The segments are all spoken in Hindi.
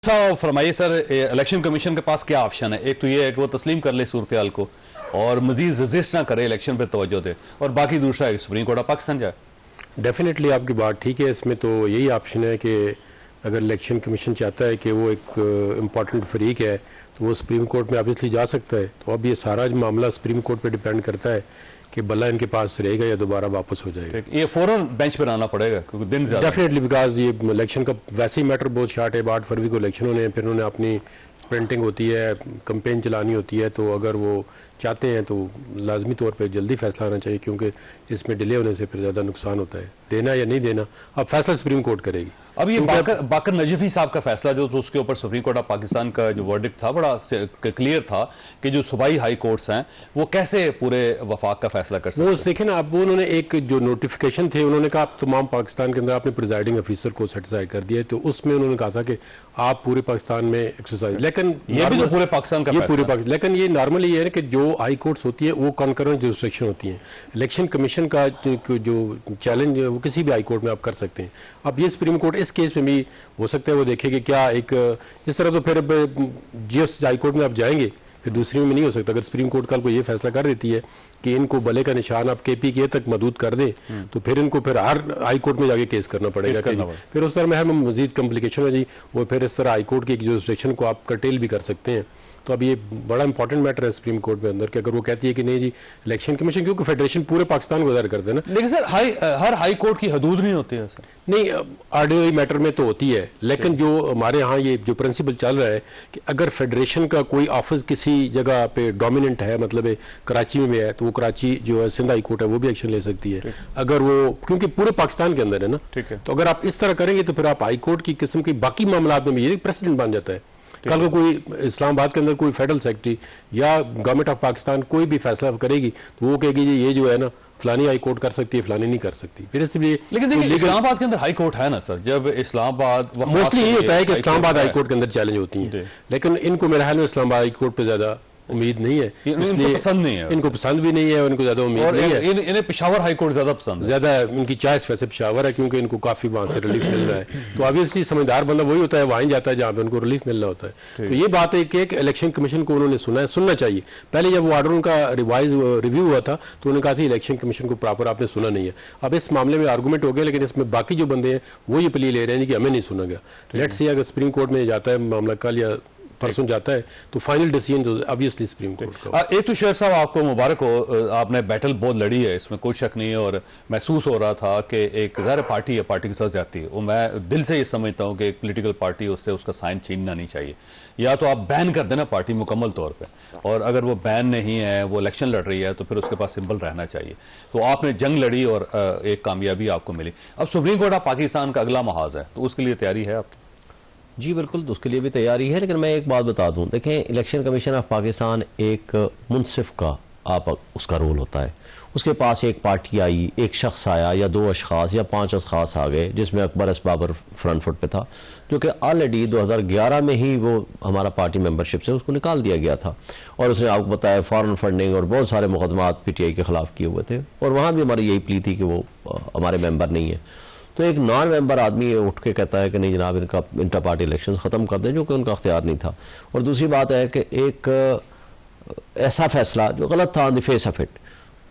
साहब फरमाइए सर, इलेक्शन कमीशन के पास क्या ऑप्शन है? एक तो ये है कि वो तस्लीम कर ले सूरत हाल को और मजीद रजिस्ट ना करे, इलेक्शन पर तवज्जो दे, और बाकी दूसरा है सुप्रीम कोर्ट ऑफ पाकिस्तान जाए। डेफिनेटली आपकी बात ठीक है। इसमें तो यही ऑप्शन है कि अगर इलेक्शन कमीशन चाहता है कि वो एक इम्पॉर्टेंट फरीक है तो वो सुप्रीम कोर्ट में ऑब्वियसली जा सकता है। तो अब ये सारा मामला सुप्रीम कोर्ट पे डिपेंड करता है कि बल्ला इनके पास रहेगा या दोबारा वापस हो जाएगा। ये फौरन बेंच पर आना पड़ेगा क्योंकि दिन ज़्यादा डेफिनेटली, बिकॉज ये इलेक्शन का वैसे ही मैटर बहुत शार्ट है। 8 फरवरी को इलेक्शन होने हैं, फिर उन्होंने अपनी प्रिंटिंग होती है, कंपेन चलानी होती है। तो अगर वो चाहते हैं तो लाजमी तौर पे जल्दी फैसला आना चाहिए, क्योंकि इसमें डिले होने से फिर ज़्यादा नुकसान होता है। देना या नहीं देना अब फैसला सुप्रीम कोर्ट करेगी। अब ये बाकर नजफी साहब का फैसला जो, तो उसके ऊपर सुप्रीम कोर्ट ऑफ पाकिस्तान का जो वर्डिक्ट था बड़ा क्लियर था कि जो सूबाई हाई कोर्ट्स हैं वो कैसे पूरे वफाक का फैसला कर सकते हैं। वो देखें ना, अब उन्होंने एक जो नोटिफिकेशन थे उन्होंने कहा आप तमाम पाकिस्तान के अंदर आपने प्रिजाइडिंग ऑफिसर को सेटिस्फाई कर दिया। तो उसमें उन्होंने कहा था कि आप पूरे पाकिस्तान में एक्सरसाइज, लेकिन ये भी तो पूरे पाकिस्तान का, ये पूरे पाकिस्तान, लेकिन ये नॉर्मली ये है कि जो हाई कोर्ट्स होती है वो कॉन्करेंट जुरिस्डिक्शन होती है। इलेक्शन कमीशन का जो चैलेंज वो किसी भी हाई कोर्ट में आप कर सकते हैं। अब ये सुप्रीम कोर्ट इस केस में भी हो सकता है वो देखे कि क्या एक इस तरह, तो फिर जिस हाई कोर्ट में आप जाएंगे फिर दूसरी में नहीं हो सकता। अगर सुप्रीम कोर्ट कल को ये फैसला कर देती है कि इनको भले का निशान आप केपी के तक महदूद कर दें तो फिर इनको फिर हर हाई कोर्ट में जाके केस करना पड़ेगा। फिर उस तरह में मजीद कॉम्प्लिकेशन है जी। वो फिर इस तरह हाई कोर्ट की जुरिस्डिक्शन को आप कर्टेल भी कर सकते हैं। तो अब ये बड़ा इंपॉर्टेंट मैटर है सुप्रीम कोर्ट में अंदर कि अगर वो कहती है कि नहीं जी इलेक्शन कमीशन, क्योंकि फेडरेशन पूरे पाकिस्तान को दायर करते हैं ना। लेकिन सर हर हाई कोर्ट की हदूद नहीं होती है सर। नहीं, ऑर्डिनरी मैटर में तो होती है, लेकिन जो हमारे यहाँ ये जो प्रिंसिपल चल रहा है कि अगर फेडरेशन का कोई ऑफिस किसी जगह पे डोमिनेंट है, मतलब कराची में भी है, तो वो कराची जो है सिंध हाई कोर्ट है वो भी एक्शन ले सकती है अगर वो, क्योंकि पूरे पाकिस्तान के अंदर है ना। ठीक है, तो अगर आप इस तरह करेंगे तो फिर आप हाई कोर्ट की किस्म की बाकी मामला में भी ये प्रेसिडेंट बन जाता है। कल को कोई इस्लामाबाद के अंदर कोई फेडरल सेक्रेटरी या गवर्नमेंट ऑफ पाकिस्तान कोई भी फैसला करेगी तो वो कहेगी ये जो है ना फलानी हाई कोर्ट कर सकती है, फलानी नहीं कर सकती। फिर इसलिए लेकिन देखिए इस्लामाबाद के अंदर हाई कोर्ट है ना सर। जब इस्लामाबाद मोस्टली ये होता है कि इस्लामाबाद हाई कोर्ट के अंदर चैलेंज होती है, लेकिन इनको मेरे ख्याल में इस्लामाबाद हाई कोर्ट पे ज्यादा उम्मीद नहीं है, इसलिए पसंद नहीं है, इनको पसंद भी नहीं है, उनको ज्यादा उम्मीद नहीं है। इन्हें पेशावर हाई कोर्ट ज्यादा पसंद है, ज्यादा इनकी चॉइस वैसे पेशावर है क्योंकि इनको काफी वहां से रिलीफ मिल रहा है। तो ऑब्वियसली समझदार बंदा वही होता है, वहीं जाता है जहां पे उनको रिलीफ मिल रहा होता है। तो ये बात है कि इलेक्शन कमीशन को उन्होंने सुनना चाहिए। पहले जब वो ऑर्डर उनका रिव्यू हुआ था तो उन्होंने कहा था इलेक्शन कमीशन को प्रॉपर आपने सुना नहीं है। अब इस मामले में आर्गूमेंट हो गया, लेकिन इसमें बाकी जो बंदे हैं वो ये प्ली ले रहे हैं कि हमें नहीं सुना गया। लेट्स सी अगर सुप्रीम कोर्ट में जाता है मामला कल या परसों जाता है तो फाइनल डिसीजन तो ऑब्वियसली सुप्रीम कोर्ट का। एक तो शेख साहब आपको मुबारक हो, आपने बैटल बहुत लड़ी है, इसमें कोई शक नहीं है। और महसूस हो रहा था कि एक ज़ाहिर पार्टी है, पार्टी के साथ जाती है, वो मैं दिल से ये समझता हूँ कि एक पॉलिटिकल पार्टी उससे उसका साइन छीनना नहीं चाहिए। या तो आप बैन कर देना पार्टी मुकम्मल तौर पर, और अगर वो बैन नहीं है, वो इलेक्शन लड़ रही है, तो फिर उसके पास सिंबल रहना चाहिए। तो आपने जंग लड़ी और एक कामयाबी आपको मिली। अब सुप्रीम कोर्ट ऑफ पाकिस्तान का अगला महाज है, तो उसके लिए तैयारी है आपकी? जी बिल्कुल, उसके लिए भी तैयारी है। लेकिन मैं एक बात बता दूं, देखें इलेक्शन कमीशन ऑफ पाकिस्तान एक मुनसिफ का आप उसका रोल होता है। उसके पास एक पार्टी आई, एक शख्स आया या 2 अशखास या 5 अशखास आ गए, जिसमें Akbar S Babar front foot पे था, जो कि ऑलरेडी 2011 में ही वो हमारा पार्टी मेंबरशिप से उसको निकाल दिया गया था। और उसने आपको बताया फॉरेन फंडिंग और बहुत सारे मुकदमात PTI के खिलाफ किए हुए थे, और वहाँ भी हमारी यही प्ली थी कि वो हमारे मेंबर नहीं है। तो एक नॉन मेंबर आदमी उठ के कहता है कि नहीं जनाब इनका इंटर पार्टी इलेक्शन ख़त्म कर दें, जो कि उनका अख्तियार नहीं था। और दूसरी बात है कि एक ऐसा फैसला जो गलत था on the face of it,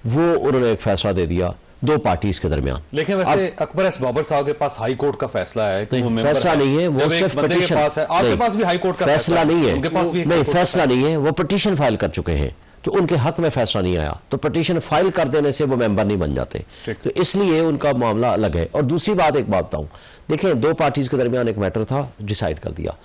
वो उन्होंने एक फैसला दे दिया 2 पार्टीज के दरमियान। लेकिन वैसे अकबर एस बाबर साहब के पास हाई कोर्ट का फैसला है कि वो फैसला नहीं है, वो सिर्फ पिटीशन है। आपके पास भी हाई कोर्ट का फैसला नहीं है, उनके पास भी नहीं फैसला नहीं है, वो पिटीशन फाइल कर चुके हैं, तो उनके हक में फैसला नहीं आया। तो पिटीशन फाइल कर देने से वो मेंबर नहीं बन जाते, तो इसलिए उनका मामला अलग है। और दूसरी बात एक बात बताऊं, देखें 2 पार्टीज के दरमियान एक मैटर था, डिसाइड कर दिया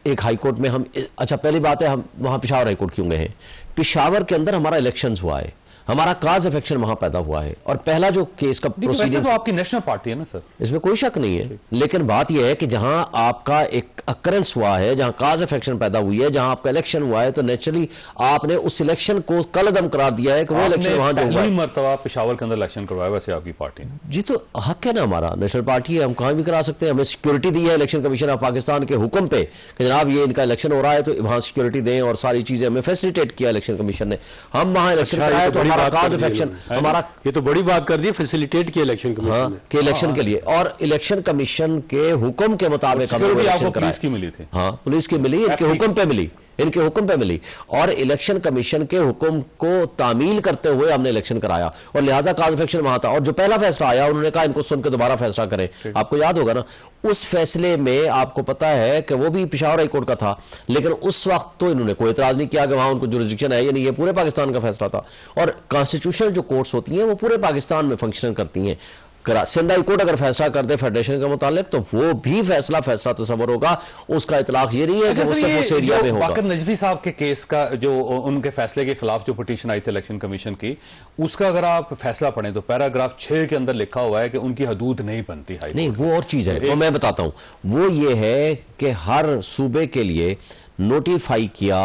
एक हाई कोर्ट में हम। अच्छा पहली बात है हम वहां पेशावर हाई कोर्ट क्यों गए हैं? पेशावर के अंदर हमारा इलेक्शन हुआ है, हमारा काज ऑफ एक्शन वहां पैदा हुआ है, और पहला जो केस का प्रोसीजर तो आपकी नेशनल पार्टी है ना सर, इसमें कोई शक नहीं है। लेकिन बात यह है कि जहां आपका एक अकरेंस हुआ है, जहां काज ऑफ एक्शन पैदा हुई है, जहां आपका इलेक्शन हुआ है, तो नेचुरली आपने उस इलेक्शन को कलअदम करार दिया है कि वो इलेक्शन वहां जो हुआ है। मरतबा पेशावर के अंदर इलेक्शन करवाया वैसे आपकी पार्टी ने। जी तो हक है ना, हमारा नेशनल पार्टी है, हम कहां भी करा सकते हैं। हमें सिक्योरिटी दी है इलेक्शन कमीशन ऑफ पाकिस्तान के हुक्म पे कि जनाब ये इनका इलेक्शन हो रहा है तो वहां सिक्योरिटी दें, और सारी चीजें हमें फैसिलिटेट किया इलेक्शन कमीशन ने। हम वहां इलेक्शन कराए तो बात काज कर ऑफ दी एक्शन, इन्होंने। हमारा ये तो बड़ी बात कर दी, फैसिलिटेट किया इलेक्शन कमीशन हाँ, ने। के इलेक्शन के लिए, और इलेक्शन कमीशन के हुक्म के मुताबिक हमें वो सिक्योरिटी इलेक्शन आपको पुलिस कराया। की मिली थी? हाँ, पुलिस की मिली, इनके हुक्म पे मिली, इनके हुक्म पे मिली, और इलेक्शन कमीशन के हुक्म को तामील करते हुए हमने इलेक्शन कराया, और लिहाजा काज ऑफ एक्शन वहां था। और जो पहला फैसला आया, उन्होंने कहा इनको सुन के दोबारा फैसला करें। आपको याद होगा ना, उस फैसले में आपको पता है कि वो भी पेशावर हाई कोर्ट का था, लेकिन उस वक्त तो इन्होंने कोई एतराज नहीं किया कि वहां उनको जुरिस्डिक्शन है या नहीं, ये पूरे पाकिस्तान का फैसला था। और कॉन्स्टिट्यूशनल जो कोर्ट्स होती हैं वो पूरे पाकिस्तान में फंक्शन करती हैं। सिंध हाई कोर्ट अगर फैसला कर दे फेडरेशन के मुतालिक, तो वो भी फैसला तस्वर होगा, उसका इतलाक ये नहीं है कि वो सिर्फ उस एरिया में होगा। बाकर नजवी साहब के केस का जो उनके फैसले के खिलाफ जो पिटीशन आई थी इलेक्शन कमीशन की, उसका अगर आप फैसला पढ़ें तो पैराग्राफ 6 के अंदर लिखा हुआ है कि उनकी हदूद नहीं बनती। नहीं, वो और चीज है, वो मैं बताता हूं। वो ये है कि हर सूबे के लिए नोटिफाई किया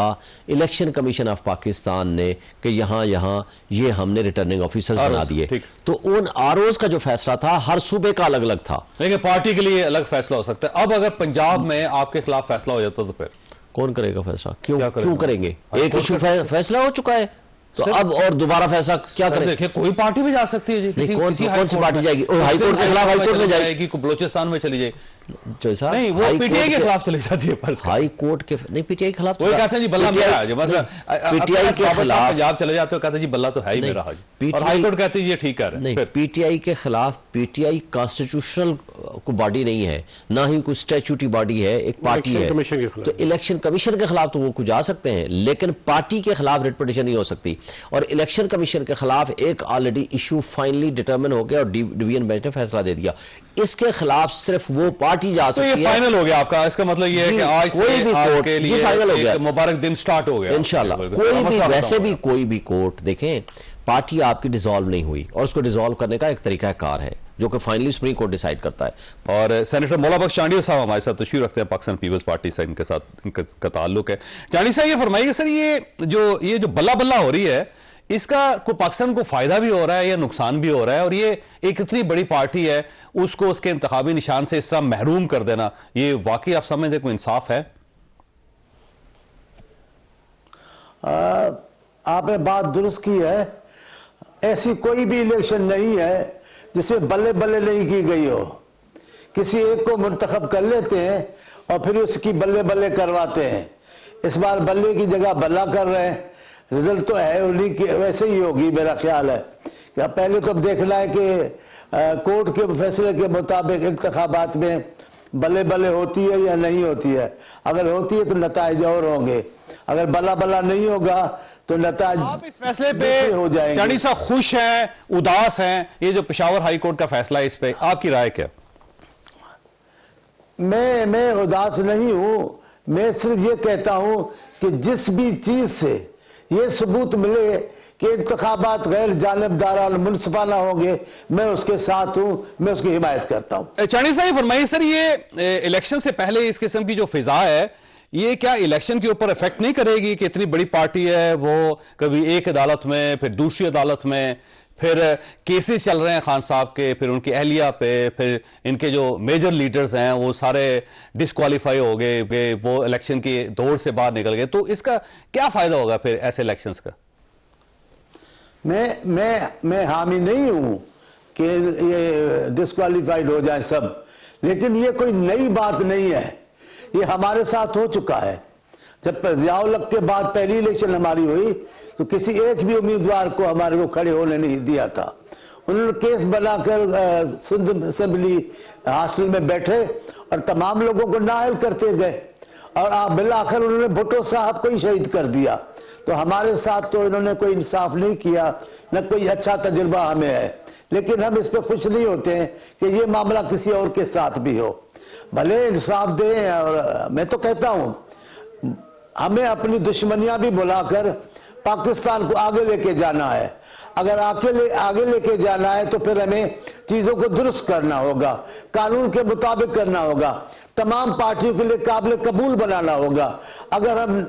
इलेक्शन कमीशन ऑफ पाकिस्तान ने कि यहां ये हमने रिटर्निंग ऑफिसर्स बना दिए, तो उन आरओज का जो फैसला था हर सूबे का अलग अलग था। लेकिन पार्टी के लिए अलग फैसला हो सकता है। अब अगर पंजाब में आपके खिलाफ फैसला हो जाता तो फिर कौन करेगा फैसला? क्यों करेगा? करेंगे? एक इशू फैसला हो चुका है, तो अब और दोबारा फैसला क्या करें? देखिए, कोई पार्टी भी जा सकती है जी, कौन सी पार्टी जाएगी? हाई कोर्ट के खिलाफ हाई कोर्ट में जाएगी, बलूचिस्तान में चली जाए, नहीं, वो पीटीआई के खिलाफ चली जाती है। हाई कोर्ट के नहीं, पीटीआई के खिलाफ वो कहते हैं जी बल्ला मेरा है, मतलब पीटीआई के खिलाफ पंजाब चले जाते हो, कहते हैं जी बल्ला तो है ही मेरा, और हाई कोर्ट कहते हैं ये ठीक है। नहीं, पीटीआई के खिलाफ, पीटीआई कॉन्स्टिट्यूशनल को बॉडी नहीं है, ना ही कोई स्टैट्यूटरी बॉडी है, एक पार्टी है। तो इलेक्शन कमीशन के खिलाफ तो वो कुछ जा सकते हैं, लेकिन पार्टी के खिलाफ रिट पिटीशन नहीं हो सकती। और इलेक्शन कमीशन के खिलाफ एक ऑलरेडी इशू फाइनली डिटरमिन हो गया और डिवीजन बेंच ने फैसला दे दिया। इसके खिलाफ सिर्फ वो पार्टी जा सकती है। तो ये फाइनल हो गया आपका, इसका मतलब ये है कि आज से आपके लिए फाइनल हो गया, मुबारक दिन स्टार्ट हो गया इंशाल्लाह। कोई भी, वैसे भी कोई भी कोर्ट देखें, पार्टी आपकी डिसॉल्व नहीं हुई, और उसको डिसॉल्व करने का एक तरीका कार है जो कि फाइनली सुप्रीम कोर्ट डिसाइड करता है। और सेनेटर मौला बख्श चांडिया साहब हमारे साथ तशरीफ रखते हैं, पाकिस्तान पीपल्स पार्टी से इनके साथ इनका ताल्लुक है। चांडिया साहब, ये फरमाइए सर, ये जो बल्ला बल्ला हो रही है, इसका को पाकिस्तान को फायदा भी हो रहा है या नुकसान भी हो रहा है? और ये एक इतनी बड़ी पार्टी है, उसको उसके इंतखाबी निशान से इस तरह महरूम कर देना, ये वाकई आप समझते कोई इंसाफ है? आपने बात दुरुस्त की है। ऐसी कोई भी इलेक्शन नहीं है जिसमें बल्ले बल्ले नहीं की गई हो। किसी एक को मुंतखब कर लेते हैं और फिर उसकी बल्ले बल्ले करवाते हैं। इस बार बल्ले की जगह बल्ला कर रहे हैं। रिजल्ट तो है उन्हीं की, वैसे ही होगी मेरा ख्याल है। क्या पहले तो देखना है कि कोर्ट के फैसले के मुताबिक इंतखाबात में बल्ले बल्ले होती है या नहीं होती है। अगर होती है तो नताइज और होंगे, अगर बल्ला बल्ला नहीं होगा तो नताइज। आप इस फैसले पे चांडिया साहब खुश हैं, उदास हैं? ये जो पेशावर हाई कोर्ट का फैसला है, इस पे आपकी राय क्या? मैं उदास नहीं हूं। मैं सिर्फ ये कहता हूं कि जिस भी चीज से ये सबूत मिले कि इंतखाबात गैर जानिबदाराना मुनसिफाना होंगे, मैं उसके साथ हूं, मैं उसकी हिमायत करता हूं। चांडिया साहब फरमाइए सर, ये इलेक्शन से पहले इस किस्म की जो फिजा है, ये क्या इलेक्शन के ऊपर इफेक्ट नहीं करेगी कि इतनी बड़ी पार्टी है, वो कभी एक अदालत में, फिर दूसरी अदालत में, फिर केसेस चल रहे हैं खान साहब के, फिर उनकी अहलिया पे, फिर इनके जो मेजर लीडर्स हैं वो सारे डिस्क्वालीफाई हो गए, वो इलेक्शन की दौड़ से बाहर निकल गए, तो इसका क्या फायदा होगा फिर ऐसे इलेक्शंस का? मैं हामी नहीं हूं कि ये डिस्क्वालीफाइड हो जाए सब, लेकिन ये कोई नई बात नहीं है। ये हमारे साथ हो चुका है। जब ज़ियाउल-हक के बाद पहली इलेक्शन हमारी हुई तो किसी एक भी उम्मीदवार को हमारे को खड़े होने नहीं दिया था। उन्होंने केस बनाकर सिंध असेंबली हॉस्टल में बैठे और तमाम लोगों को नाअहल करते गए, और बिलाखिर उन्होंने भुट्टो साहब को ही शहीद कर दिया। तो हमारे साथ तो इन्होंने कोई इंसाफ नहीं किया, न कोई अच्छा तजुर्बा हमें है। लेकिन हम इस पर खुश नहीं होते हैं कि ये मामला किसी और के साथ भी हो। भले इंसाफ दें, और मैं तो कहता हूं हमें अपनी दुश्मनियां भी बुलाकर पाकिस्तान को आगे लेके जाना है। अगर आगे लेके जाना है तो फिर हमें चीजों को दुरुस्त करना होगा, कानून के मुताबिक करना होगा, तमाम पार्टियों के लिए काबिल कबूल बनाना होगा। अगर हम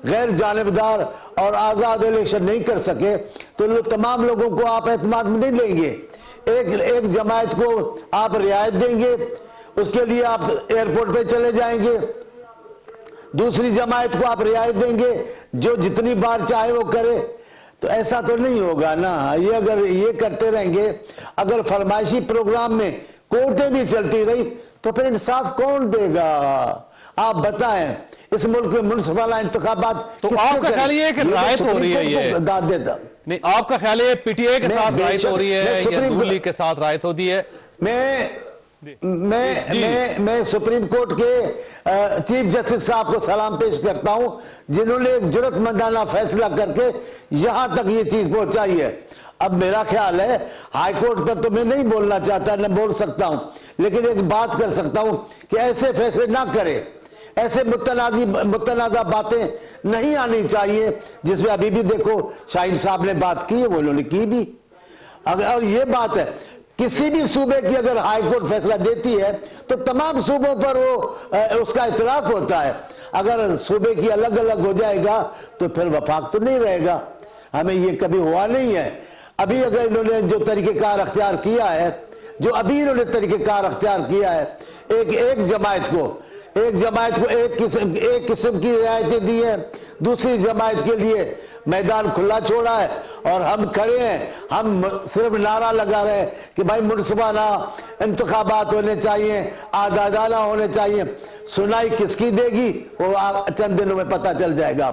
गैर जानिबदार और आजाद इलेक्शन नहीं कर सके तो तमाम लोगों को आप एतमाद में नहीं लेंगे। एक जमात को आप रियायत देंगे, उसके लिए आप एयरपोर्ट पे चले जाएंगे। दूसरी जमात को आप रियायत देंगे, जो जितनी बार चाहे वो करे। तो ऐसा तो नहीं होगा ना। ये अगर ये करते रहेंगे, अगर फरमाइशी प्रोग्राम में कोर्टें भी चलती रही तो फिर इंसाफ कौन देगा? आप बताएं, इस मुल्क में मुन्सिपल इंतखाबात तो आपका ख्याल ये है कि रायत हो रही है, ये दाद देता नहीं, आपका ख्याल है पीटीआई के साथ रायत हो रही है या नून लीग के साथ रायत होती है? मैं सुप्रीम कोर्ट के चीफ जस्टिस साहब को सलाम पेश करता हूं, जिन्होंने एक जुर्रतमंदाना फैसला करके यहां तक ये चीज पहुंचाई है। अब मेरा ख्याल है हाई कोर्ट पर तो मैं नहीं बोलना चाहता, न बोल सकता हूं, लेकिन एक बात कर सकता हूं कि ऐसे फैसले ना करें, ऐसे मुतनाज़ा बातें नहीं आनी चाहिए, जिसमें अभी भी देखो शाहीन साहब ने बात की है, वो उन्होंने की भी। अगर और ये बात है, किसी भी सूबे की अगर हाई कोर्ट फैसला देती है तो तमाम सूबों पर वो उसका इतलाफ होता है। अगर सूबे की अलग अलग हो जाएगा तो फिर वफाक तो नहीं रहेगा। हमें ये कभी हुआ नहीं है। अभी अगर इन्होंने जो तरीक़ेकार अख्तियार किया है, जो अभी इन्होंने तरीक़ेकार अख्तियार किया है, एक जमायत को एक किस्म की रियायतें दी है, दूसरी जमायत के लिए मैदान खुला छोड़ा है, और हम खड़े हैं, हम सिर्फ नारा लगा रहे हैं कि भाई मुनसिफाना इंतखाबात होने चाहिए, आज़ादाना होने चाहिए। सुनाई किसकी देगी वो चंद दिनों में पता चल जाएगा।